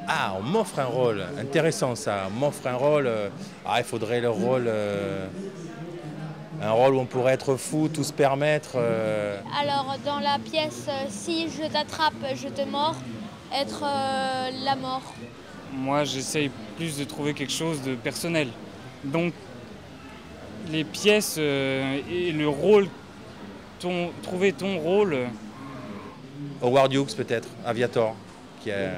Ah, on m'offre un rôle, intéressant ça. On m'offre un rôle, il faudrait le rôle, un rôle où on pourrait être fou, tout se permettre. Alors dans la pièce, si je t'attrape, je te mords, être la mort. Moi, j'essaye plus de trouver quelque chose de personnel. Donc, les pièces et le rôle, trouver ton rôle. Howard Hughes peut-être, Aviator, qui a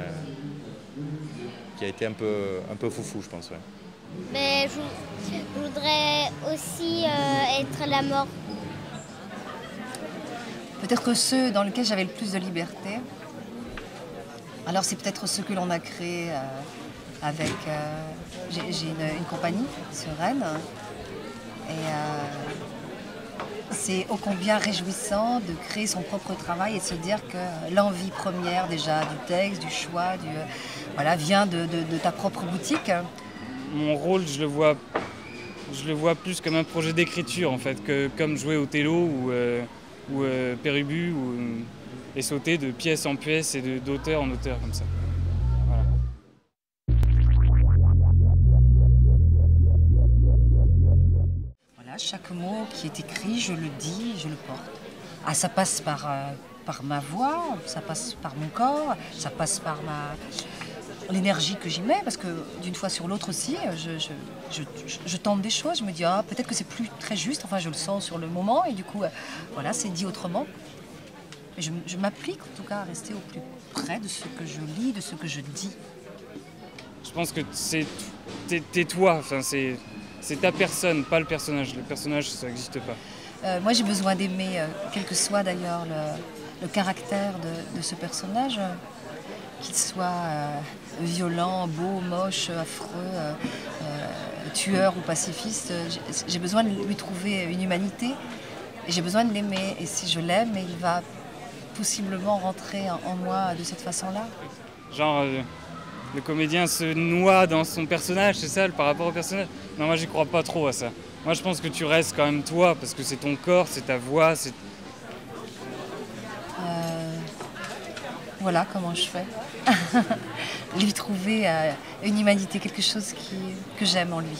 été un peu foufou, je pense. Ouais. Mais je voudrais aussi être la mort. Peut-être ceux dans lesquels j'avais le plus de liberté. Alors c'est peut-être ceux que l'on a créés avec... j'ai une compagnie sur Rennes. Et c'est ô combien réjouissant de créer son propre travail et de se dire que l'envie première déjà du texte, du choix, vient de ta propre boutique. Mon rôle, je le vois plus comme un projet d'écriture en fait, que comme jouer au télo ou Pérubu et sauter de pièce en pièce et d'auteur en auteur comme ça. Voilà. Voilà, chaque mot qui est écrit, je le dis, je le porte. Ah, ça passe par ma voix, ça passe par mon corps, ça passe par l'énergie que j'y mets, parce que d'une fois sur l'autre aussi, je tente des choses, je me dis peut-être que c'est plus très juste, enfin je le sens sur le moment, et du coup, voilà, c'est dit autrement. Mais je m'applique en tout cas à rester au plus près de ce que je lis, de ce que je dis. Je pense que t'es toi, enfin, c'est ta personne, pas le personnage. Le personnage, ça n'existe pas. Moi j'ai besoin d'aimer, quel que soit d'ailleurs le caractère de ce personnage, qu'il soit violent, beau, moche, affreux, tueur ou pacifiste. J'ai besoin de lui trouver une humanité et j'ai besoin de l'aimer. Et si je l'aime, il va possiblement rentrer en moi de cette façon-là. Genre, le comédien se noie dans son personnage, c'est ça, par rapport au personnage? Non, moi j'y crois pas trop à ça. Moi je pense que tu restes quand même toi, parce que c'est ton corps, c'est ta voix, c'est... Voilà comment je fais. Lui trouver une humanité, quelque chose que j'aime en lui.